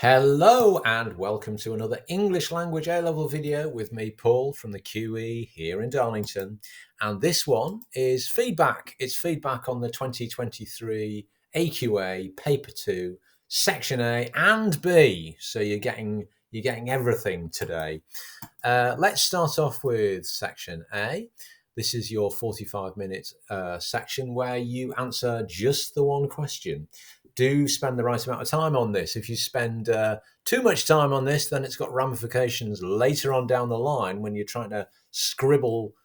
Hello and welcome to another English language A-level video with me, Paul, from the QE here in Darlington. And this one is feedback. It's feedback on the 2023 AQA Paper 2, Section A and B. So you're getting everything today. Let's start off with Section A. This is your 45-minute section where you answer just the one question. Do spend the right amount of time on this. If you spend too much time on this, then it's got ramifications later on down the line when you're trying to scribble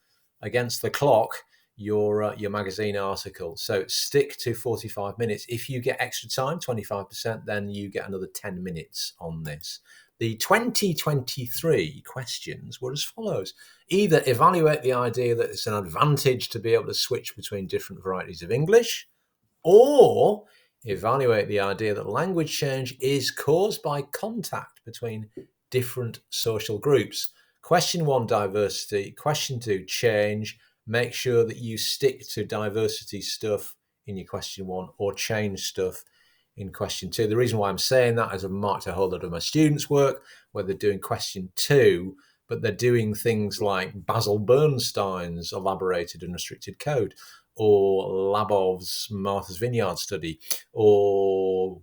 against the clock your magazine article. So stick to 45 minutes. If you get extra time, 25%, then you get another 10 minutes on this. The 2023 questions were as follows. Either evaluate the idea that it's an advantage to be able to switch between different varieties of English, or evaluate the idea that language change is caused by contact between different social groups. Question 1, diversity. Question 2, change. Make sure that you stick to diversity stuff in your question 1 or change stuff in question 2. The reason why I'm saying that is I've marked a whole lot of my students' work where they're doing question 2, but they're doing things like Basil Bernstein's elaborated and restricted code, or Labov's Martha's Vineyard study, or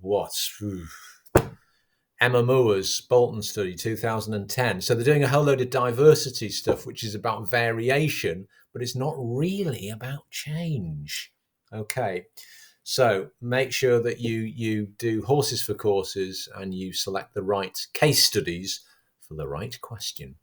Emma Moore's Bolton study, 2010. So they're doing a whole load of diversity stuff, which is about variation, but it's not really about change. Okay, so make sure that you do horses for courses and you select the right case studies for the right question.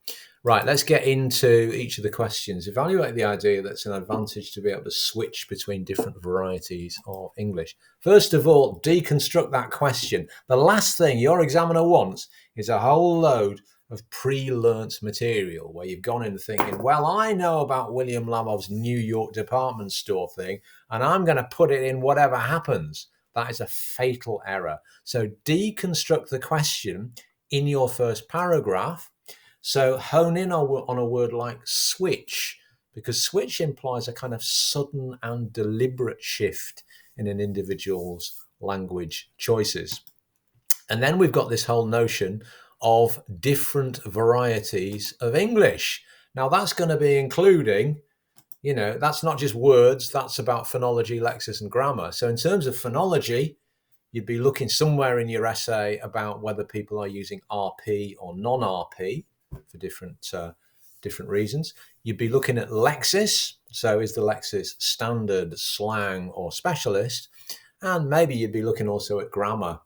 Right, let's get into each of the questions. Evaluate the idea that it's an advantage to be able to switch between different varieties of English. First of all, deconstruct that question. The last thing your examiner wants is a whole load of pre-learnt material where you've gone in thinking, well, I know about William Labov's New York department store thing, and I'm going to put it in whatever happens. That is a fatal error. So deconstruct the question in your first paragraph. So hone in on a word like switch, because switch implies a kind of sudden and deliberate shift in an individual's language choices. And then we've got this whole notion of different varieties of English. Now that's going to be including, that's not just words, that's about phonology, lexis, and grammar. So in terms of phonology, you'd be looking somewhere in your essay about whether people are using RP or non-RP for different reasons. You'd be looking at lexis. So is the lexis standard, slang, or specialist? And maybe you'd be looking also at grammar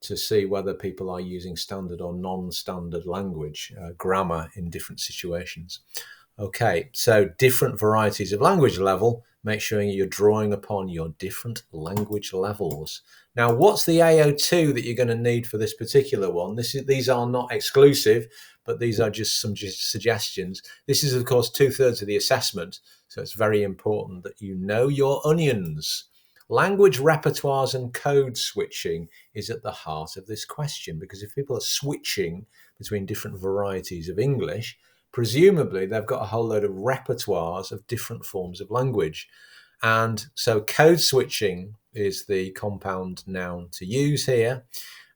to see whether people are using standard or non-standard language, grammar in different situations. Okay, so different varieties of language level, make sure you're drawing upon your different language levels. Now, what's the AO2 that you're going to need for this particular one? These are not exclusive, but these are just some suggestions. This is, of course, 2/3 of the assessment, so it's very important that you know your onions. Language repertoires and code switching is at the heart of this question, because if people are switching between different varieties of English, presumably they've got a whole load of repertoires of different forms of language. And so code switching is the compound noun to use here.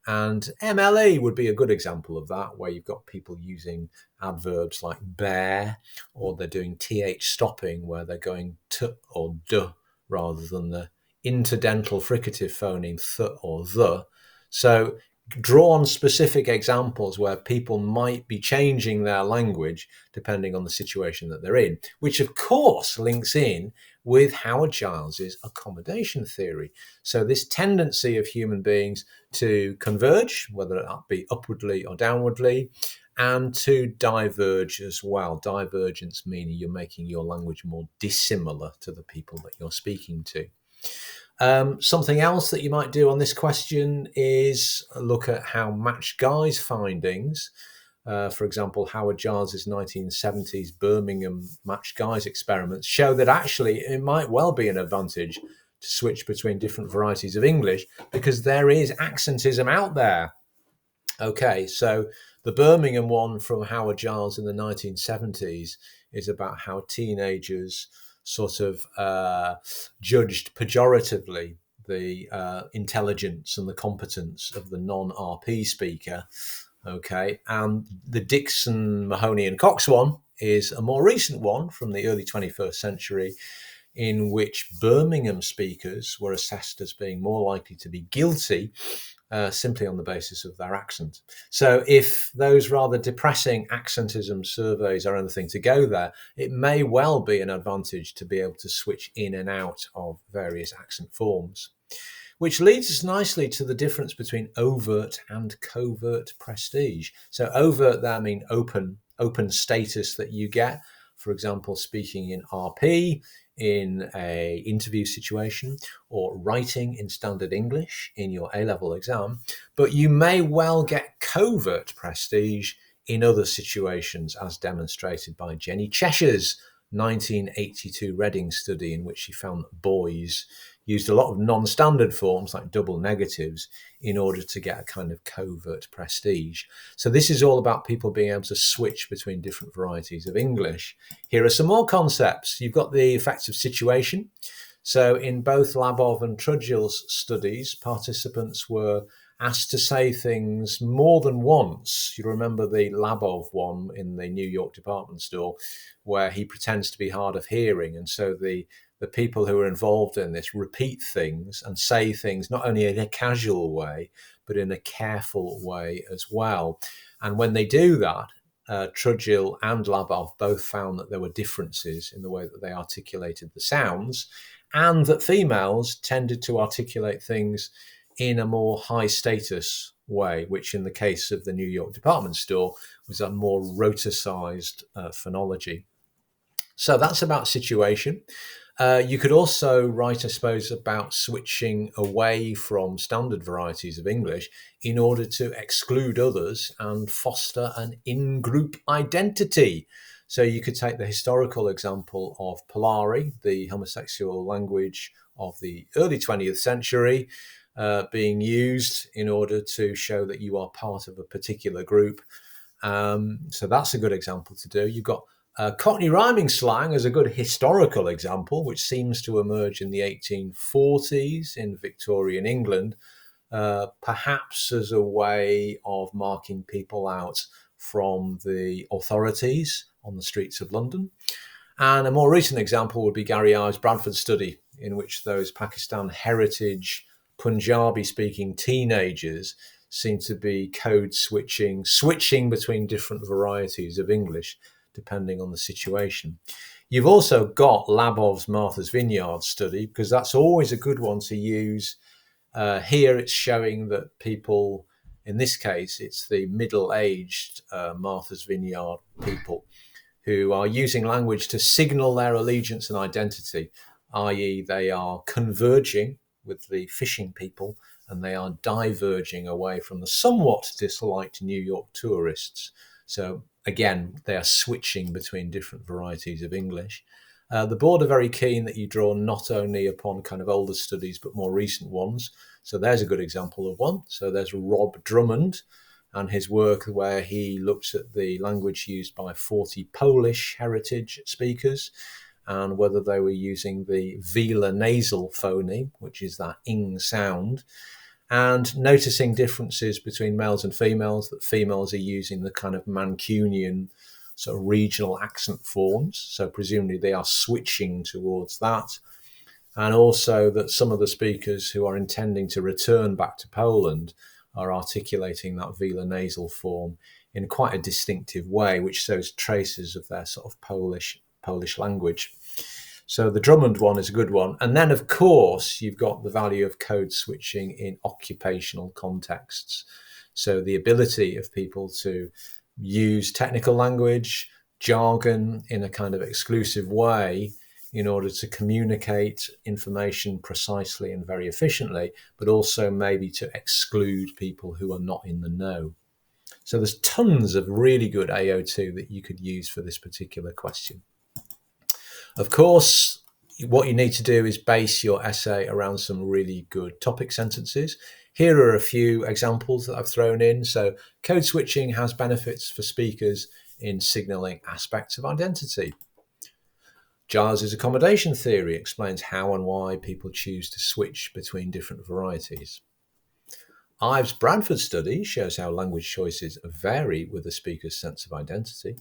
And MLE would be a good example of that, where you've got people using adverbs like bear, or they're doing th stopping, where they're going t or d rather than the interdental fricative phoneme th or the. So draw on specific examples where people might be changing their language depending on the situation that they're in, which of course links in with Howard Giles's accommodation theory. So this tendency of human beings to converge, whether it be upwardly or downwardly, and to diverge as well. Divergence meaning you're making your language more dissimilar to the people that you're speaking to. Something else that you might do on this question is look at how Match Guy's findings, for example, Howard Giles's 1970s Birmingham Match Guy's experiments, show that actually it might well be an advantage to switch between different varieties of English because there is accentism out there. Okay, so the Birmingham one from Howard Giles in the 1970s is about how teenagers sort of judged pejoratively the intelligence and the competence of the non-RP speaker. Okay, and the Dixon, Mahoney and Cox one is a more recent one from the early 21st century, in which Birmingham speakers were assessed as being more likely to be guilty simply on the basis of their accent. So if those rather depressing accentism surveys are anything to go there, it may well be an advantage to be able to switch in and out of various accent forms. Which leads us nicely to the difference between overt and covert prestige. So overt there, I mean open status that you get, for example, speaking in RP, in a interview situation, or writing in standard English in your A-level exam. But you may well get covert prestige in other situations, as demonstrated by Jenny Cheshire's 1982 Reading study, in which she found that boys used a lot of non-standard forms like double negatives in order to get a kind of covert prestige. So this is all about people being able to switch between different varieties of English. Here are some more concepts. You've got the effects of situation. So in both Labov and Trudgill's studies, participants were asked to say things more than once. You remember the Labov one in the New York department store, where he pretends to be hard of hearing, and so the people who are involved in this repeat things and say things not only in a casual way, but in a careful way as well. And when they do that, Trudgill and Labov both found that there were differences in the way that they articulated the sounds, and that females tended to articulate things in a more high status way, which in the case of the New York department store was a more roticized phonology. So that's about situation. You could also write, I suppose, about switching away from standard varieties of English in order to exclude others and foster an in-group identity. So you could take the historical example of Polari, the homosexual language of the early 20th century, being used in order to show that you are part of a particular group. So that's a good example to do. You've got Cockney rhyming slang as a good historical example, which seems to emerge in the 1840s in Victorian England, perhaps as a way of marking people out from the authorities on the streets of London. And a more recent example would be Gary Ives' Bradford study, in which those Pakistan heritage Punjabi-speaking teenagers seem to be code switching between different varieties of English, depending on the situation. You've also got Labov's Martha's Vineyard study, because that's always a good one to use. Here it's showing that people, in this case, it's the middle-aged Martha's Vineyard people who are using language to signal their allegiance and identity, i.e. they are converging with the fishing people and they are diverging away from the somewhat disliked New York tourists. So again, they are switching between different varieties of English. The board are very keen that you draw not only upon kind of older studies, but more recent ones. So there's a good example of one. So there's Rob Drummond and his work where he looks at the language used by 40 Polish heritage speakers and whether they were using the velar nasal phoneme, which is that ing sound, and noticing differences between males and females, that females are using the kind of Mancunian sort of regional accent forms. So presumably they are switching towards that. And also that some of the speakers who are intending to return back to Poland are articulating that velar nasal form in quite a distinctive way, which shows traces of their sort of Polish language. So the Drummond one is a good one. And then, of course, you've got the value of code switching in occupational contexts. So the ability of people to use technical language, jargon in a kind of exclusive way in order to communicate information precisely and very efficiently, but also maybe to exclude people who are not in the know. So there's tons of really good AO2 that you could use for this particular question. Of course, what you need to do is base your essay around some really good topic sentences. Here are a few examples that I've thrown in. So code switching has benefits for speakers in signaling aspects of identity. Giles's accommodation theory explains how and why people choose to switch between different varieties. Ives' Bradford study shows how language choices vary with the speaker's sense of identity.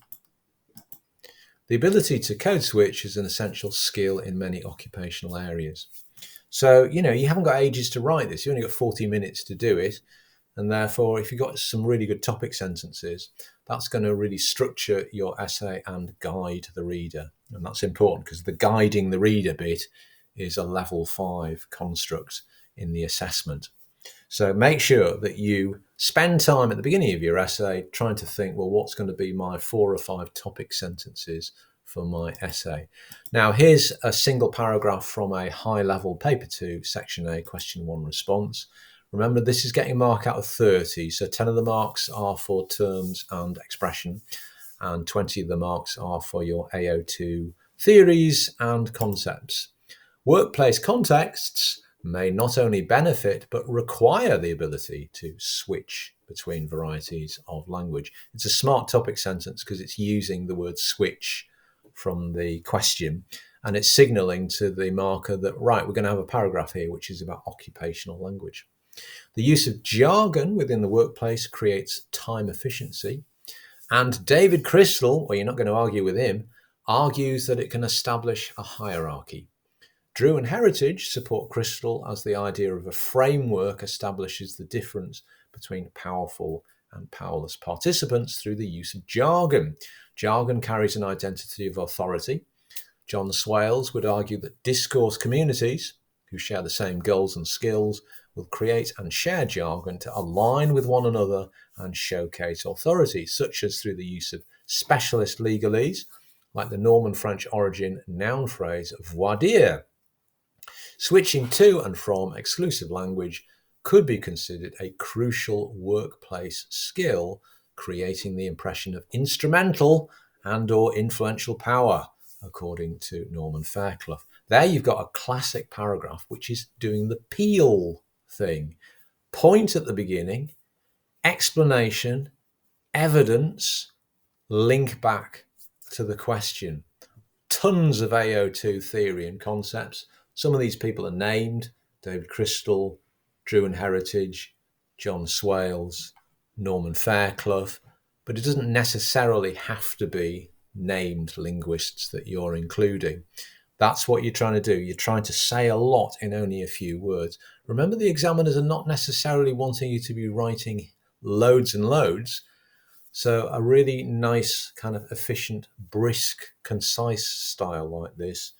The ability to code switch is an essential skill in many occupational areas. So, you haven't got ages to write this. You only got 40 minutes to do it. And therefore, if you've got some really good topic sentences, that's going to really structure your essay and guide the reader. And that's important because the guiding the reader bit is a level 5 construct in the assessment. So make sure that you spend time at the beginning of your essay trying to think, well, what's going to be my 4 or 5 topic sentences for my essay? Now, here's a single paragraph from a high-level paper 2, section A, question 1 response. Remember, this is getting a mark out of 30, so 10 of the marks are for terms and expression, and 20 of the marks are for your AO2 theories and concepts. Workplace contexts may not only benefit, but require the ability to switch between varieties of language. It's a smart topic sentence because it's using the word switch from the question, and it's signaling to the marker that, right, we're going to have a paragraph here which is about occupational language. The use of jargon within the workplace creates time efficiency. And David Crystal, well, you're not going to argue with him, argues that it can establish a hierarchy. Drew and Heritage support Crystal as the idea of a framework establishes the difference between powerful and powerless participants through the use of jargon. Jargon carries an identity of authority. John Swales would argue that discourse communities who share the same goals and skills will create and share jargon to align with one another and showcase authority, such as through the use of specialist legalese, like the Norman French origin noun phrase voir dire. Switching to and from exclusive language could be considered a crucial workplace skill, creating the impression of instrumental and or influential power, according to Norman Fairclough. There you've got a classic paragraph which is doing the peel thing. Point at the beginning, explanation, evidence, link back to the question. Tons of AO2 theory and concepts. Some of these people are named: David Crystal, Drew and Heritage, John Swales, Norman Fairclough, but it doesn't necessarily have to be named linguists that you're including. That's what you're trying to do. You're trying to say a lot in only a few words. Remember, the examiners are not necessarily wanting you to be writing loads and loads. So a really nice, kind of efficient, brisk, concise style like this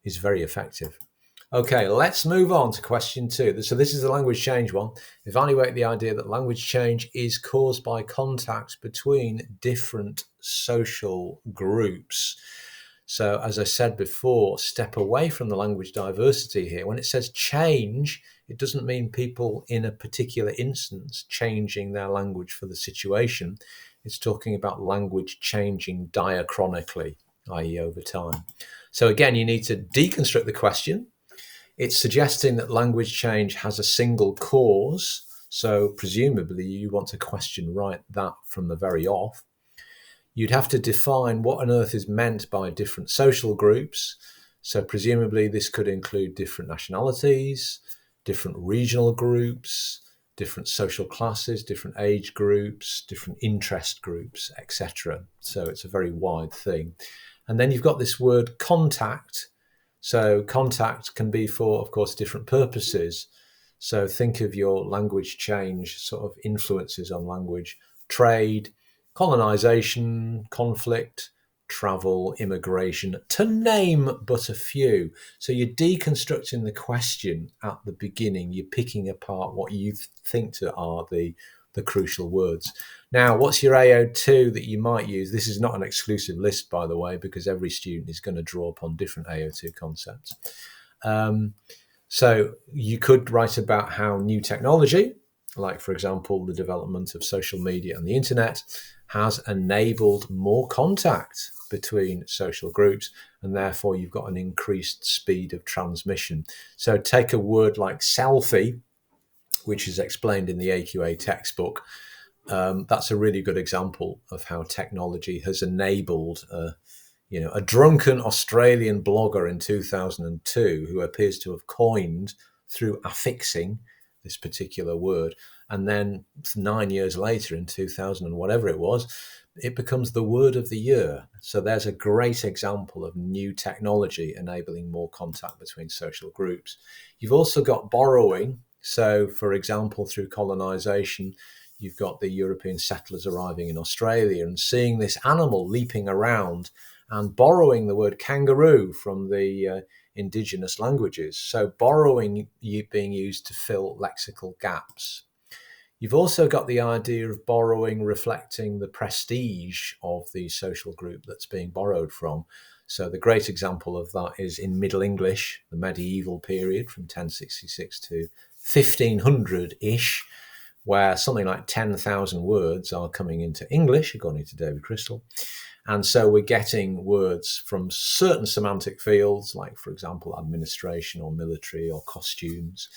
is very effective. Okay, let's move on to question 2. So this is the language change one. Evaluate the idea that language change is caused by contact between different social groups. So as I said before, step away from the language diversity here. When it says change, it doesn't mean people in a particular instance changing their language for the situation. It's talking about language changing diachronically, i.e. over time. So again, you need to deconstruct the question. It's suggesting that language change has a single cause. So presumably you want to question right that from the very off. You'd have to define what on earth is meant by different social groups. So presumably this could include different nationalities, different regional groups, different social classes, different age groups, different interest groups, etc. So it's a very wide thing. And then you've got this word contact. So contact can be for, of course, different purposes. So think of your language change sort of influences on language: trade, colonization, conflict, travel, immigration, to name but a few. So you're deconstructing the question at the beginning. You're picking apart what you think are the crucial words. Now, what's your AO2 that you might use? This is not an exclusive list, by the way, because every student is going to draw upon different AO2 concepts. So you could write about how new technology, like, for example, the development of social media and the internet, has enabled more contact between social groups, and therefore you've got an increased speed of transmission. So take a word like selfie, which is explained in the AQA textbook. That's a really good example of how technology has enabled A drunken Australian blogger in 2002 who appears to have coined through affixing this particular word. And then 9 years later, in 2000 and whatever it was, it becomes the word of the year. So there's a great example of new technology enabling more contact between social groups. You've also got borrowing. So, for example, through colonization, you've got the European settlers arriving in Australia and seeing this animal leaping around and borrowing the word kangaroo from the indigenous languages. So borrowing being used to fill lexical gaps. You've also got the idea of borrowing reflecting the prestige of the social group that's being borrowed from. So the great example of that is in Middle English, the medieval period from 1066 to 1500-ish, where something like 10,000 words are coming into English, according to David Crystal. And so we're getting words from certain semantic fields, like, for example, administration or military or costumes,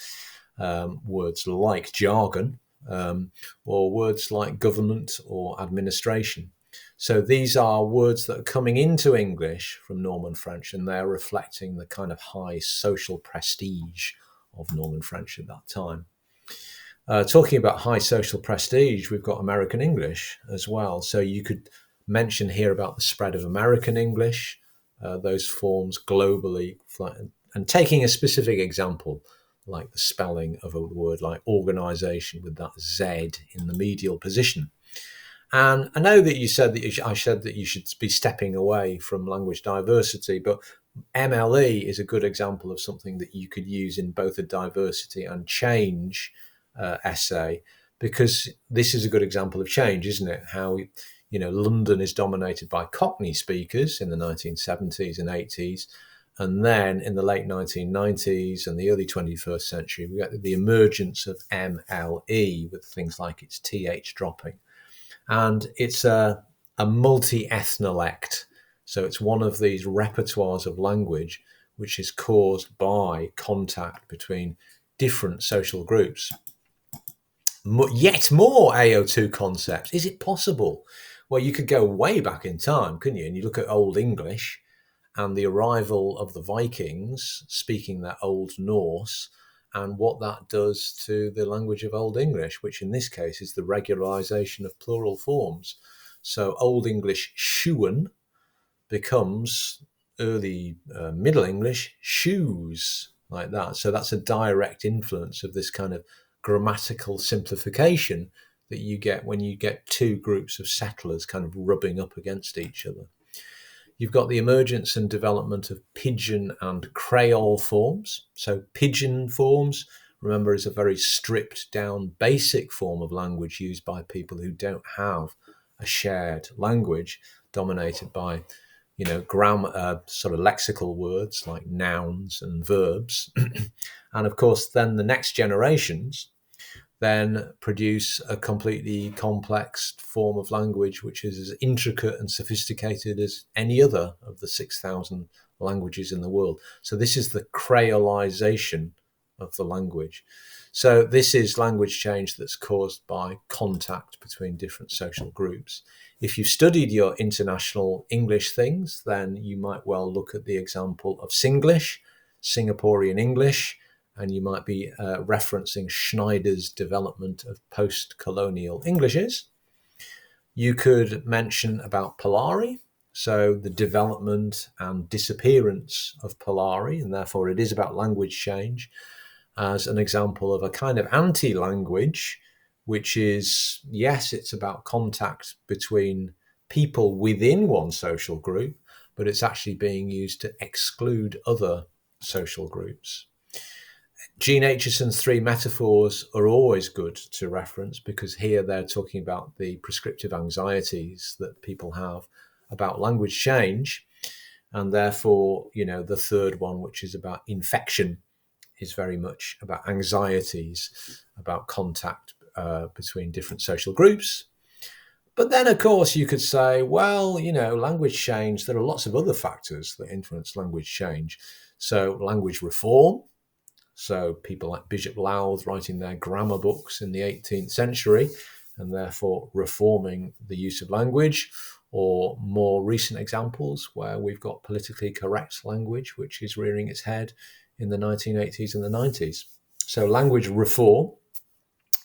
words like jargon, or words like government or administration. So these are words that are coming into English from Norman French, and they're reflecting the kind of high social prestige of Norman French at that time. Talking about high social prestige, we've got American English as well. So you could mention here about the spread of American English, those forms globally, and taking a specific example, like the spelling of a word like organization with that Z in the medial position. And I know that you said that I said that you should be stepping away from language diversity, but MLE is a good example of something that you could use in both a diversity and change essay, because this is a good example of change, isn't it? How London is dominated by Cockney speakers in the 1970s and 80s. And then in the late 1990s and the early 21st century, we get the emergence of MLE with things like its TH dropping. And it's a multi-ethnolect. So it's one of these repertoires of language which is caused by contact between different social groups. Yet more AO2 concepts. Is it possible? Well, you could go way back in time, couldn't you? And you look at Old English and the arrival of the Vikings speaking that Old Norse, and what that does to the language of Old English, which in this case is the regularization of plural forms. So Old English shoean becomes early Middle English shoes, like that. So that's a direct influence of this kind of grammatical simplification that you get when you get two groups of settlers kind of rubbing up against each other. You've got the emergence and development of Pidgin and Creole forms. So Pidgin forms, remember, is a very stripped down basic form of language used by people who don't have a shared language, dominated by grammar, sort of lexical words like nouns and verbs. And of course, then the next generations then produce a completely complex form of language, which is as intricate and sophisticated as any other of the 6,000 languages in the world. So this is the creolization of the language. So this is language change that's caused by contact between different social groups. If you studied your international English things, then you might well look at the example of Singlish, Singaporean English, and you might be referencing Schneider's development of post-colonial Englishes. You could mention about Polari, so the development and disappearance of Polari, and therefore it is about language change, as an example of a kind of anti-language, which is, yes, it's about contact between people within one social group, but it's actually being used to exclude other social groups. Jean Acheson's three metaphors are always good to reference, because here they're talking about the prescriptive anxieties that people have about language change. And therefore, the third one, which is about infection, is very much about anxieties, about contact between different social groups. But then, of course, you could say, well, language change, there are lots of other factors that influence language change. So language reform. So people like Bishop Lowth writing their grammar books in the 18th century and therefore reforming the use of language, or more recent examples where we've got politically correct language, which is rearing its head in the 1980s and the 90s. So language reform,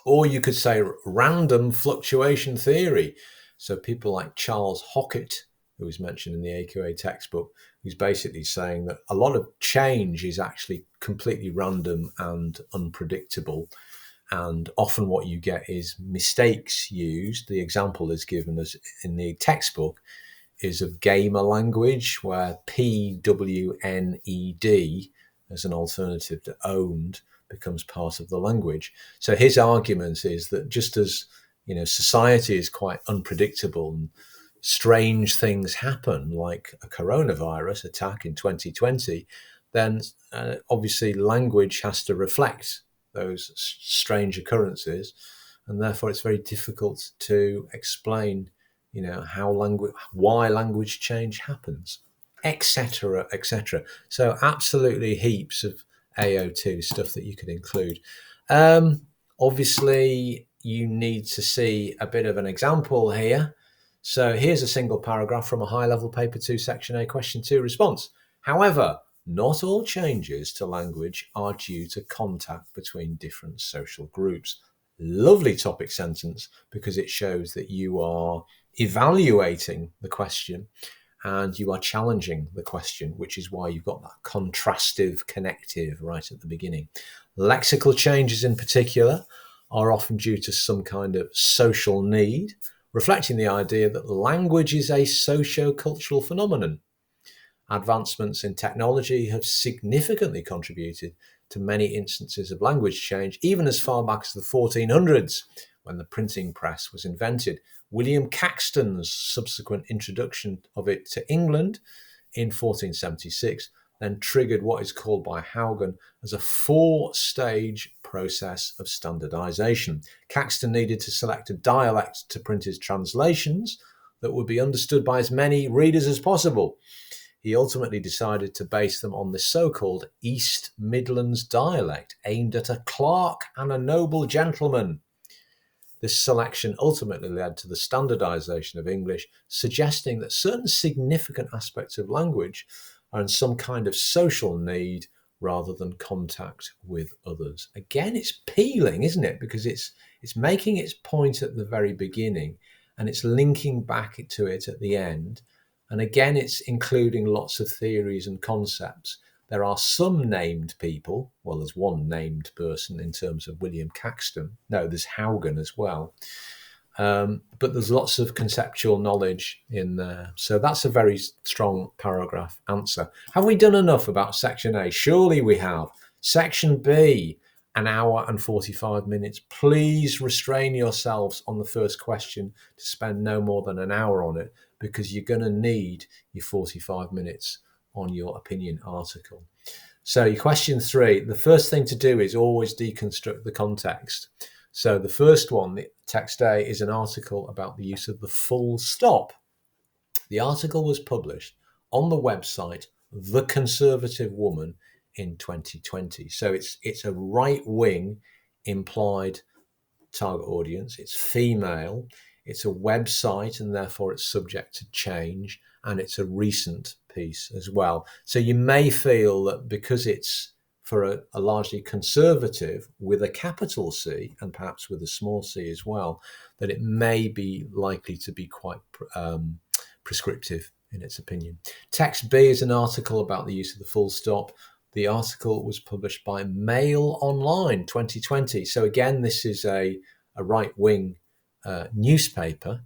or you could say random fluctuation theory. So people like Charles Hockett, who was mentioned in the AQA textbook, who's basically saying that a lot of change is actually completely random and unpredictable. And often what you get is mistakes used. The example is given as in the textbook is of gamer language, where PWNED as an alternative to owned becomes part of the language. So his argument is that just as society is quite unpredictable and strange things happen, like a coronavirus attack in 2020, then obviously language has to reflect those strange occurrences, and therefore it's very difficult to explain why language change happens, etc., etc. So absolutely heaps of AO2 stuff that you could include. Obviously you need to see a bit of an example here. So here's a single paragraph from a high-level paper 2, section A, question 2 response. However, not all changes to language are due to contact between different social groups. Lovely topic sentence, because it shows that you are evaluating the question and you are challenging the question, which is why you've got that contrastive connective right at the beginning. Lexical changes in particular are often due to some kind of social need, reflecting the idea that language is a socio-cultural phenomenon. Advancements in technology have significantly contributed to many instances of language change, even as far back as the 1400s, when the printing press was invented. William Caxton's subsequent introduction of it to England in 1476 then triggered what is called by Haugen as a 4-stage process of standardization. Caxton needed to select a dialect to print his translations that would be understood by as many readers as possible. He ultimately decided to base them on the so-called East Midlands dialect, aimed at a clerk and a noble gentleman. This selection ultimately led to the standardization of English, suggesting that certain significant aspects of language are in some kind of social need rather than contact with others. Again, it's peeling, isn't it? Because it's making its point at the very beginning and it's linking back to it at the end. And again, it's including lots of theories and concepts. There are some named people. Well, there's one named person in terms of William Caxton. No, there's Haugen as well. But there's lots of conceptual knowledge in there. So that's a very strong paragraph answer. Have we done enough about section A? Surely we have. Section B, an hour and 45 minutes. Please restrain yourselves on the first question to spend no more than an hour on it, because you're going to need your 45 minutes on your opinion article. So your question 3, the first thing to do is always deconstruct the context. So the first one, the text A, is an article about the use of the full stop. The article was published on the website The Conservative Woman in 2020. So it's a right-wing implied target audience. It's female. It's a website, and therefore it's subject to change, and it's a recent piece as well. So you may feel that because it's for a largely conservative with a capital C and perhaps with a small c as well, that it may be likely to be quite prescriptive in its opinion. Text B is an article about the use of the full stop. The article was published by Mail Online 2020. So again, this is a right-wing newspaper.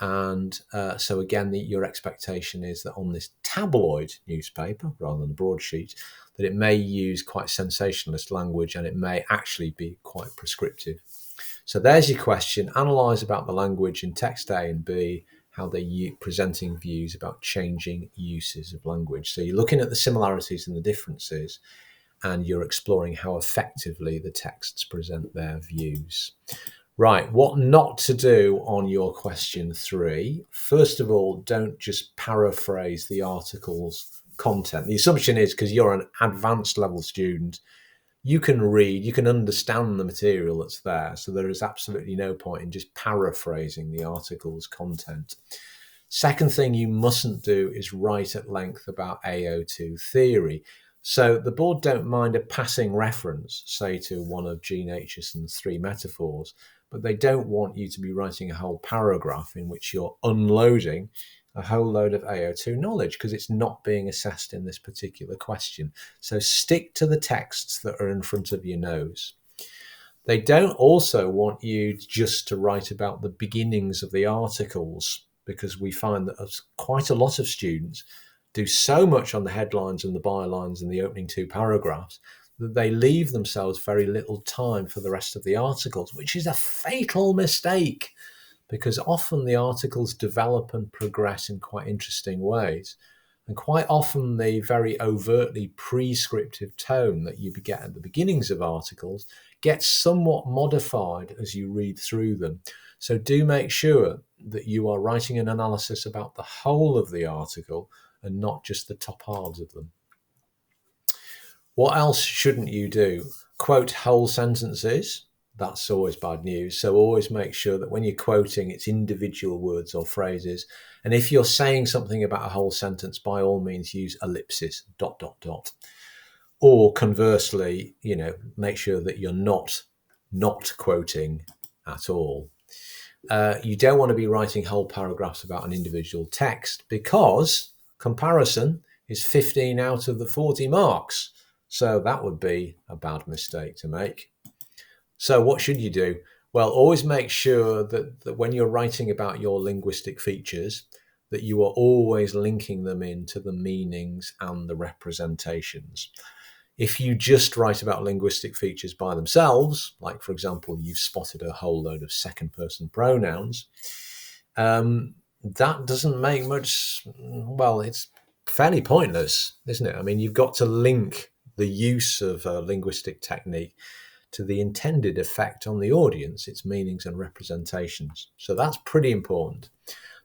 And so again, your expectation is that on this tabloid newspaper, rather than a broadsheet, that it may use quite sensationalist language and it may actually be quite prescriptive. So there's your question. Analyse about the language in text A and B, how they're presenting views about changing uses of language. So you're looking at the similarities and the differences, and you're exploring how effectively the texts present their views. Right, what not to do on your question 3. First of all, don't just paraphrase the article's content. The assumption is, because you're an advanced level student, you can read, you can understand the material that's there. So there is absolutely no point in just paraphrasing the article's content. Second thing you mustn't do is write at length about AO2 theory. So the board don't mind a passing reference, say to one of Gene Acheson's 3 metaphors, but they don't want you to be writing a whole paragraph in which you're unloading a whole load of AO2 knowledge, because it's not being assessed in this particular question. So stick to the texts that are in front of your nose. They don't also want you just to write about the beginnings of the articles, because we find that quite a lot of students do so much on the headlines and the bylines and the opening 2 paragraphs that they leave themselves very little time for the rest of the articles, which is a fatal mistake, because often the articles develop and progress in quite interesting ways. And quite often the very overtly prescriptive tone that you get at the beginnings of articles gets somewhat modified as you read through them. So do make sure that you are writing an analysis about the whole of the article and not just the top halves of them. What else shouldn't you do? Quote whole sentences. That's always bad news. So always make sure that when you're quoting, it's individual words or phrases. And if you're saying something about a whole sentence, by all means use ellipses, ... Or conversely, make sure that you're not quoting at all. You don't want to be writing whole paragraphs about an individual text, because comparison is 15 out of the 40 marks. So that would be a bad mistake to make. So what should you do? Well, always make sure that when you're writing about your linguistic features, that you are always linking them into the meanings and the representations. If you just write about linguistic features by themselves, like, for example, you've spotted a whole load of second-person pronouns, that doesn't make much, well, it's fairly pointless, isn't it? I mean, you've got to link the use of a linguistic technique to the intended effect on the audience, its meanings and representations. So that's pretty important.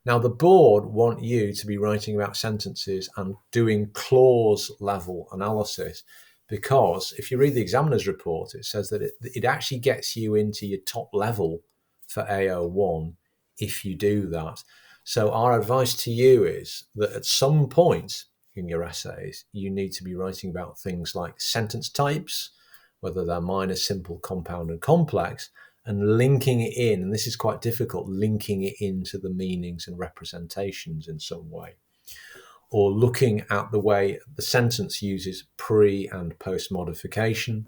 Now, the board want you to be writing about sentences and doing clause level analysis, because if you read the examiner's report, it says that it actually gets you into your top level for AO1 if you do that. So our advice to you is that at some point in your essays, you need to be writing about things like sentence types, whether they're minor, simple, compound, and complex, and linking it in, and this is quite difficult, linking it into the meanings and representations in some way, or looking at the way the sentence uses pre and post modification,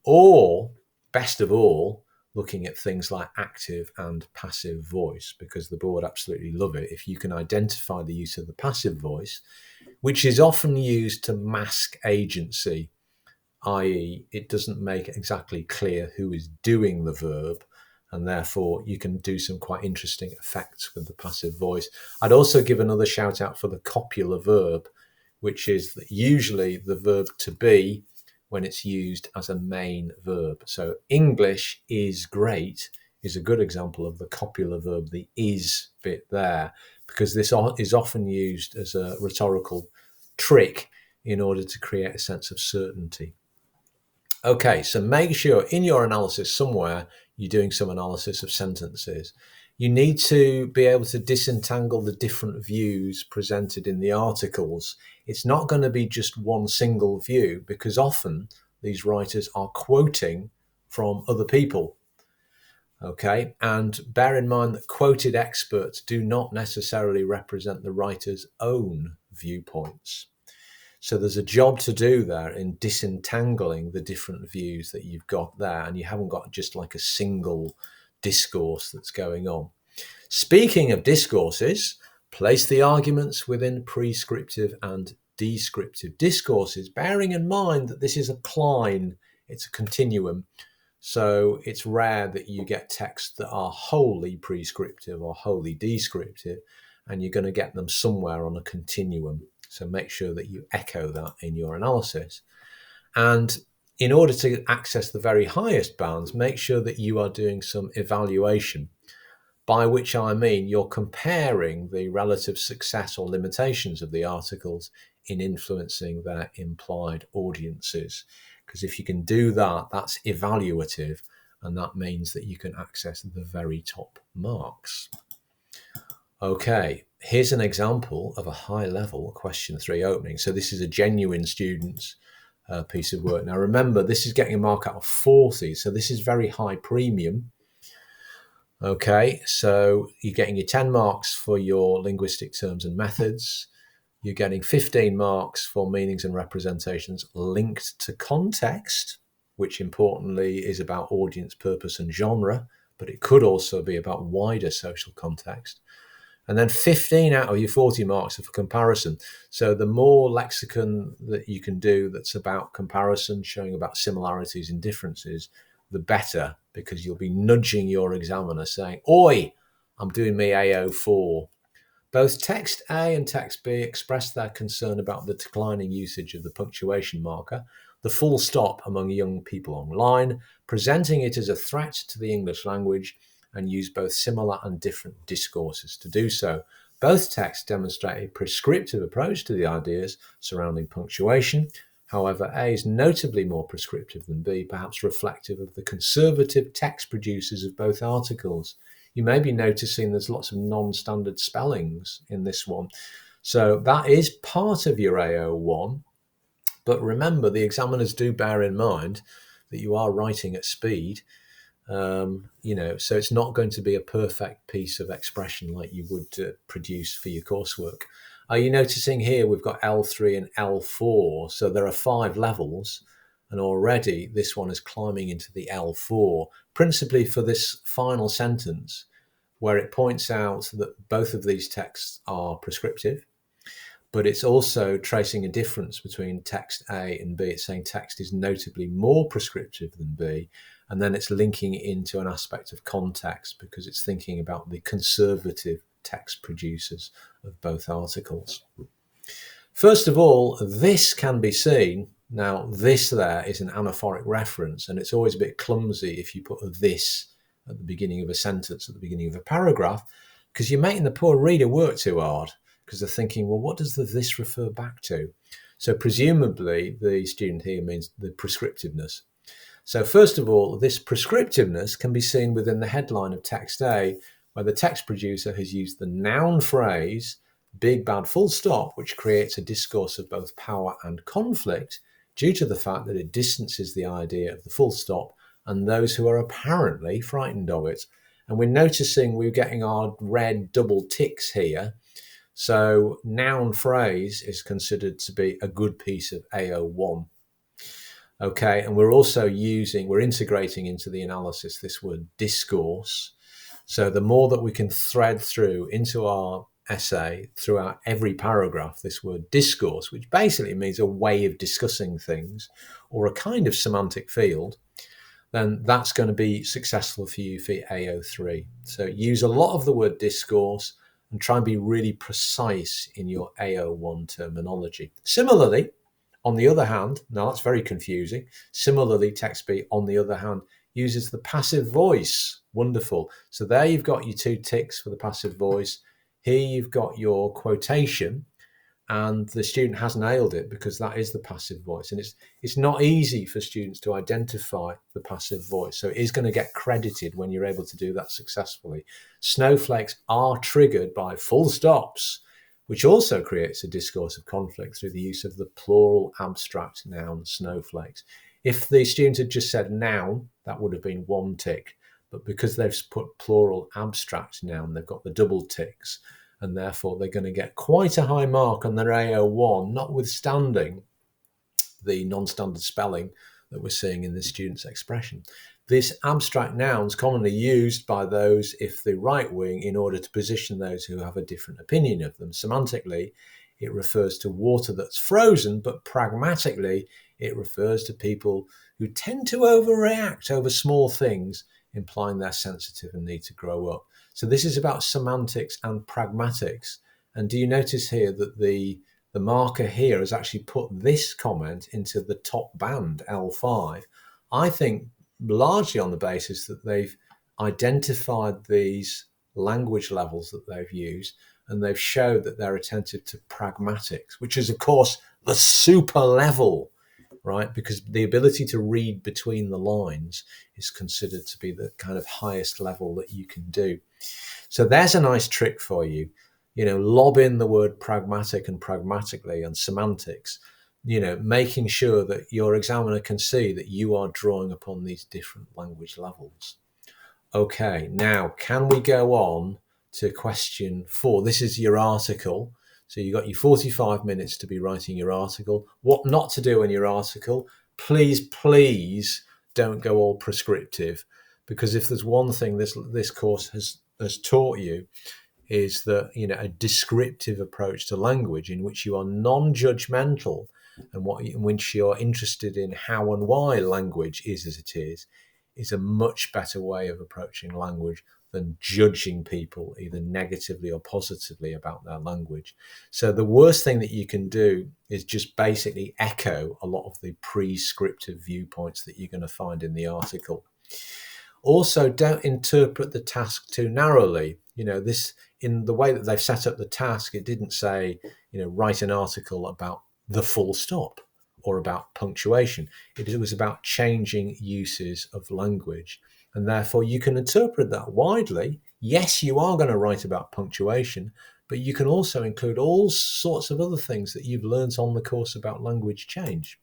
or best of all, looking at things like active and passive voice, because the board absolutely love it if you can identify the use of the passive voice, which is often used to mask agency, i.e. it doesn't make it exactly clear who is doing the verb, and therefore you can do some quite interesting effects with the passive voice. I'd also give another shout out for the copular verb, which is usually the verb to be when it's used as a main verb. So English is great is a good example of the copular verb, the is bit there, because this is often used as a rhetorical trick in order to create a sense of certainty. Okay, so make sure in your analysis somewhere you're doing some analysis of sentences. You need to be able to disentangle the different views presented in the articles. It's not going to be just one single view, because often these writers are quoting from other people. Okay, and bear in mind that quoted experts do not necessarily represent the writer's own viewpoints. So there's a job to do there in disentangling the different views that you've got there, and you haven't got just like a single discourse that's going on. Speaking of discourses, place the arguments within prescriptive and descriptive discourses, bearing in mind that this is a cline, it's a continuum. So it's rare that you get texts that are wholly prescriptive or wholly descriptive, and you're going to get them somewhere on a continuum. So make sure that you echo that in your analysis. And in order to access the very highest bounds, make sure that you are doing some evaluation, by which I mean you're comparing the relative success or limitations of the articles in influencing their implied audiences. Because if you can do that, that's evaluative, and that means that you can access the very top marks. Okay, here's an example of a high level question 3 opening. So this is a genuine student's piece of work. Now remember, this is getting a mark out of 40, so this is very high premium. Okay, so you're getting your 10 marks for your linguistic terms and methods. You're getting 15 marks for meanings and representations linked to context, which importantly is about audience, purpose, and genre, but it could also be about wider social context. And then 15 out of your 40 marks are for comparison. So the more lexicon that you can do that's about comparison, showing about similarities and differences, the better, because you'll be nudging your examiner saying, oi, I'm doing me AO4. Both text A and text B express their concern about the declining usage of the punctuation marker, the full stop among young people online, presenting it as a threat to the English language, and use both similar and different discourses to do so. Both texts demonstrate a prescriptive approach to the ideas surrounding punctuation. However, A is notably more prescriptive than B, perhaps reflective of the conservative text producers of both articles. You may be noticing there's lots of non-standard spellings in this one. So that is part of your AO1. But remember, the examiners do bear in mind that you are writing at speed. So it's not going to be a perfect piece of expression like you would produce for your coursework. Are you noticing here we've got L3 and L4? So there are 5 levels, and already this one is climbing into the L4, principally for this final sentence, where it points out that both of these texts are prescriptive, but it's also tracing a difference between text A and B. It's saying text is notably more prescriptive than B, and then it's linking it into an aspect of context because it's thinking about the conservative text producers of both articles. First of all, this can be seen. Now, this there is an anaphoric reference, and it's always a bit clumsy if you put a this at the beginning of a sentence, at the beginning of a paragraph, because you're making the poor reader work too hard, because they're thinking, well, what does the this refer back to? So presumably the student here means the prescriptiveness. So first of all, this prescriptiveness can be seen within the headline of text A, where the text producer has used the noun phrase, big bad full stop, which creates a discourse of both power and conflict due to the fact that it distances the idea of the full stop and those who are apparently frightened of it. And we're noticing we're getting our red double ticks here. So noun phrase is considered to be a good piece of AO1. Okay, and we're integrating into the analysis this word discourse. So the more that we can thread through into our essay, throughout every paragraph, this word discourse, which basically means a way of discussing things or a kind of semantic field, then that's going to be successful for you for AO3. So use a lot of the word discourse and try and be really precise in your AO1 terminology. Similarly, on the other hand, now that's very confusing. Similarly, text B, on the other hand, uses the passive voice. Wonderful. So there you've got your 2 ticks for the passive voice. Here you've got your quotation, and the student has nailed it because that is the passive voice. And it's not easy for students to identify the passive voice. So it is going to get credited when you're able to do that successfully. Snowflakes are triggered by full stops, which also creates a discourse of conflict through the use of the plural abstract noun snowflakes. If the student had just said noun, that would have been 1 tick. But because they've put plural abstract noun, they've got the double ticks, and therefore they're going to get quite a high mark on their AO1, notwithstanding the non-standard spelling that we're seeing in the student's expression. This abstract noun is commonly used by those if the right wing in order to position those who have a different opinion of them. Semantically, it refers to water that's frozen, but pragmatically, it refers to people who tend to overreact over small things, implying they're sensitive and need to grow up. So this is about semantics and pragmatics. And do you notice here that the marker here has actually put this comment into the top band, L5? I think largely on the basis that they've identified these language levels that they've used, and they've showed that they're attentive to pragmatics, which is, of course, the super level, right? Because the ability to read between the lines is considered to be the kind of highest level that you can do. So there's a nice trick for you. lob in the word pragmatic and pragmatically and semantics, making sure that your examiner can see that you are drawing upon these different language levels. Okay, now can we go on to question 4? This is your article. So you've got your 45 minutes to be writing your article. What not to do in your article? Please don't go all prescriptive, because if there's one thing this course has taught you, is that a descriptive approach to language in which you are non-judgmental and in which you're interested in how and why language is as it is a much better way of approaching language than judging people either negatively or positively about their language. So the worst thing that you can do is just basically echo a lot of the prescriptive viewpoints that you're going to find in the article. Also, don't interpret the task too narrowly. This, in the way that they've set up the task, it didn't say, write an article about the full stop or about punctuation. It was about changing uses of language. And therefore, you can interpret that widely. Yes, you are going to write about punctuation, but you can also include all sorts of other things that you've learned on the course about language change.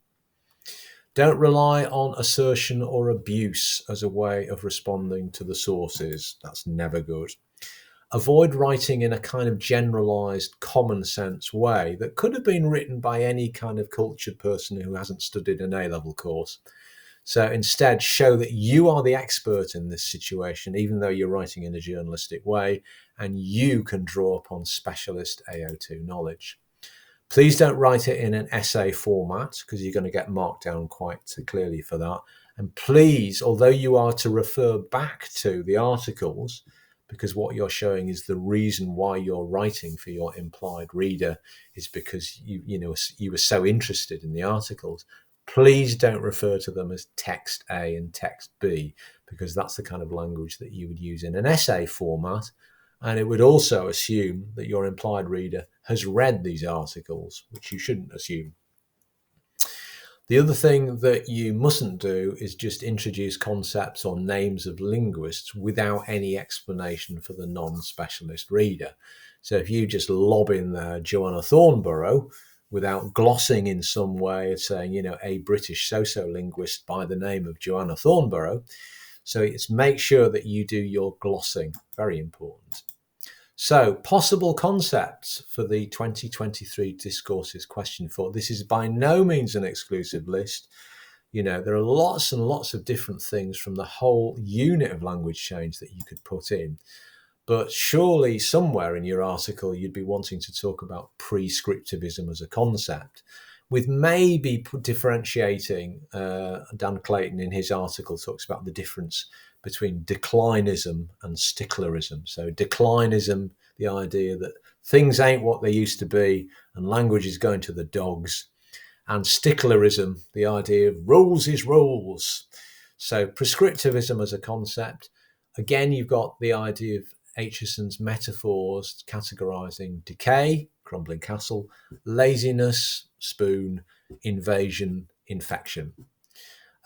Don't rely on assertion or abuse as a way of responding to the sources. That's never good. Avoid writing in a kind of generalized, common sense way that could have been written by any kind of cultured person who hasn't studied an A-level course. So instead, show that you are the expert in this situation, even though you're writing in a journalistic way, and you can draw upon specialist AO2 knowledge. Please don't write it in an essay format, because you're going to get marked down quite clearly for that. And please, although you are to refer back to the articles, because what you're showing is the reason why you're writing for your implied reader is because you were so interested in the articles, please don't refer to them as text A and text B, because that's the kind of language that you would use in an essay format. And it would also assume that your implied reader has read these articles, which you shouldn't assume. The other thing that you mustn't do is just introduce concepts or names of linguists without any explanation for the non-specialist reader. So if you just lob in there Joanna Thornborough without glossing in some way, saying, a British sociolinguist by the name of Joanna Thornborough. So it's make sure that you do your glossing. Very important. So, possible concepts for the 2023 Discourses question 4. This is by no means an exclusive list. There are lots and lots of different things from the whole unit of language change that you could put in. But surely somewhere in your article, you'd be wanting to talk about prescriptivism as a concept, with maybe differentiating. Dan Clayton in his article talks about the difference between declinism and sticklerism. So declinism, the idea that things ain't what they used to be and language is going to the dogs. And sticklerism, the idea of rules is rules. So prescriptivism as a concept. Again, you've got the idea of Acheson's metaphors categorizing decay, crumbling castle, laziness, spoon, invasion, infection.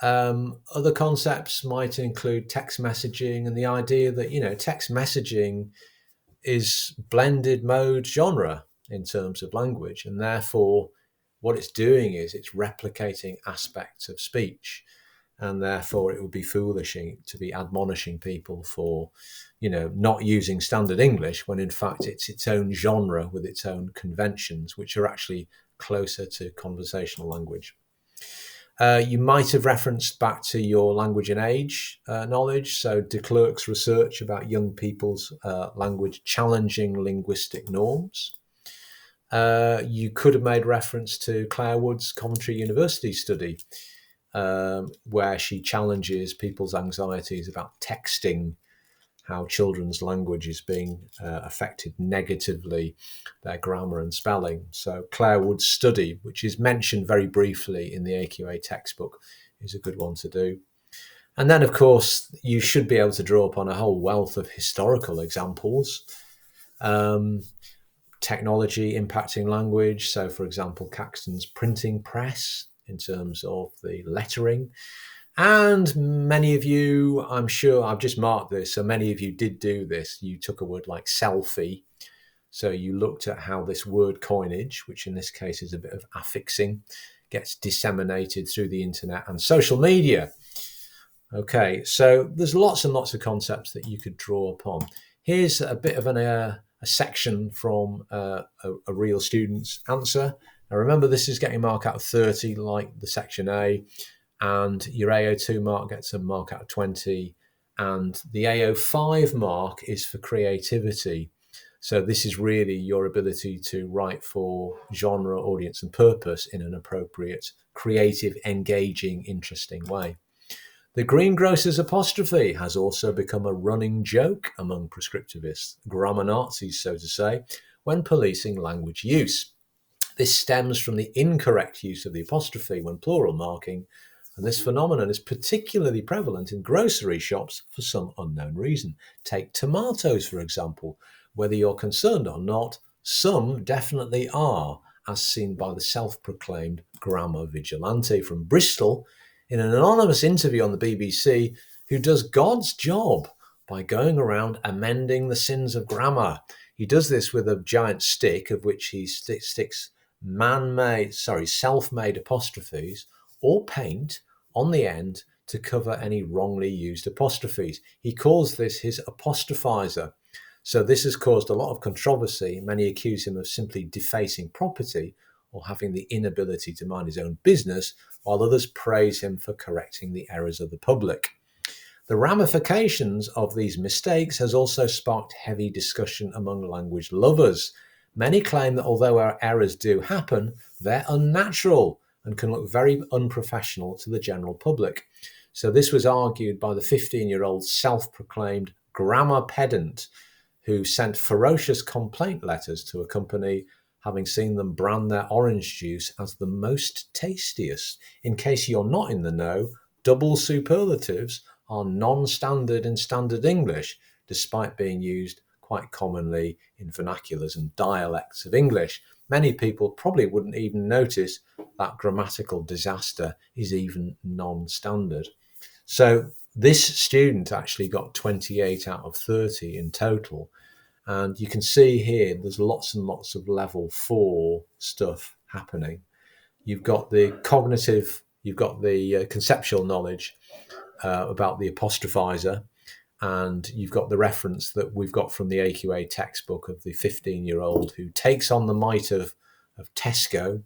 Other concepts might include text messaging and the idea that, text messaging is blended mode genre in terms of language. And therefore, what it's doing is it's replicating aspects of speech. And therefore, it would be foolish to be admonishing people for, not using standard English when in fact it's its own genre with its own conventions, which are actually closer to conversational language. You might have referenced back to your language and age knowledge. So de Klerk's research about young people's language challenging linguistic norms. You could have made reference to Claire Wood's Coventry University study, where she challenges people's anxieties about texting, how children's language is being affected negatively, their grammar and spelling. So Claire Wood's study, which is mentioned very briefly in the AQA textbook, is a good one to do. And then, of course, you should be able to draw upon a whole wealth of historical examples. Technology impacting language. So, for example, Caxton's printing press in terms of the lettering. And many of you, I'm sure, I've just marked this, so many of you did do this. You took a word like selfie. So you looked at how this word coinage, which in this case is a bit of affixing, gets disseminated through the internet and social media. Okay, so there's lots and lots of concepts that you could draw upon. Here's a bit of a section from a real student's answer. Now remember, this is getting a mark out of 30, like the section A, and your AO2 mark gets a mark out of 20, and the AO5 mark is for creativity. So this is really your ability to write for genre, audience, and purpose in an appropriate, creative, engaging, interesting way. The greengrocer's apostrophe has also become a running joke among prescriptivists, grammar Nazis, so to say, when policing language use. This stems from the incorrect use of the apostrophe when plural marking, and this phenomenon is particularly prevalent in grocery shops for some unknown reason. Take tomatoes, for example. Whether you're concerned or not, some definitely are, as seen by the self-proclaimed grammar vigilante from Bristol, in an anonymous interview on the BBC, who does God's job by going around amending the sins of grammar. He does this with a giant stick, of which he sticks self-made apostrophes or paint on the end to cover any wrongly used apostrophes. He calls this his apostrophizer. So this has caused a lot of controversy. Many accuse him of simply defacing property or having the inability to mind his own business, while others praise him for correcting the errors of the public. The ramifications of these mistakes has also sparked heavy discussion among language lovers. Many claim that although our errors do happen, they're unnatural and can look very unprofessional to the general public. So this was argued by the 15-year-old self-proclaimed grammar pedant who sent ferocious complaint letters to a company, having seen them brand their orange juice as the most tastiest. In case you're not in the know, double superlatives are non-standard in standard English, despite being used quite commonly in vernaculars and dialects of English. Many people probably wouldn't even notice that grammatical disaster is even non-standard. So this student actually got 28 out of 30 in total. And you can see here, there's lots and lots of level 4 stuff happening. You've got the cognitive, you've got the conceptual knowledge about the apostrophizer, and you've got the reference that we've got from the AQA textbook of the 15-year-old who takes on the might of Tesco.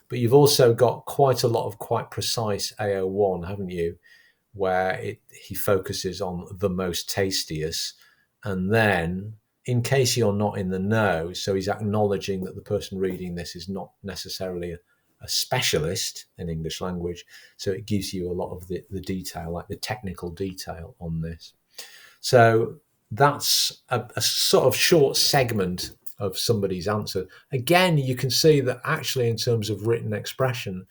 But you've also got quite a lot of quite precise AO1, haven't you, where he focuses on the most tastiest. And then, in case you're not in the know, so he's acknowledging that the person reading this is not necessarily a specialist in English language, so it gives you a lot of the detail, like the technical detail on this. So that's a sort of short segment of somebody's answer. Again, you can see that actually in terms of written expression,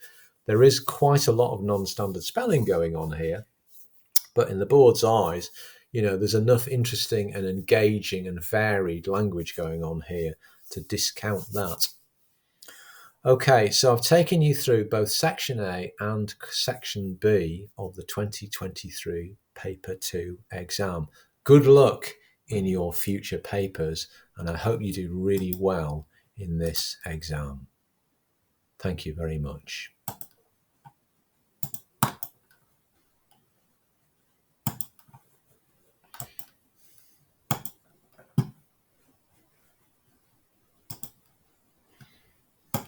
there is quite a lot of non-standard spelling going on here, but in the board's eyes, you know, there's enough interesting and engaging and varied language going on here to discount that. Okay, so I've taken you through both Section A and Section B of the 2023 Paper 2 exam. Good luck in your future papers, and I hope you do really well in this exam. Thank you very much.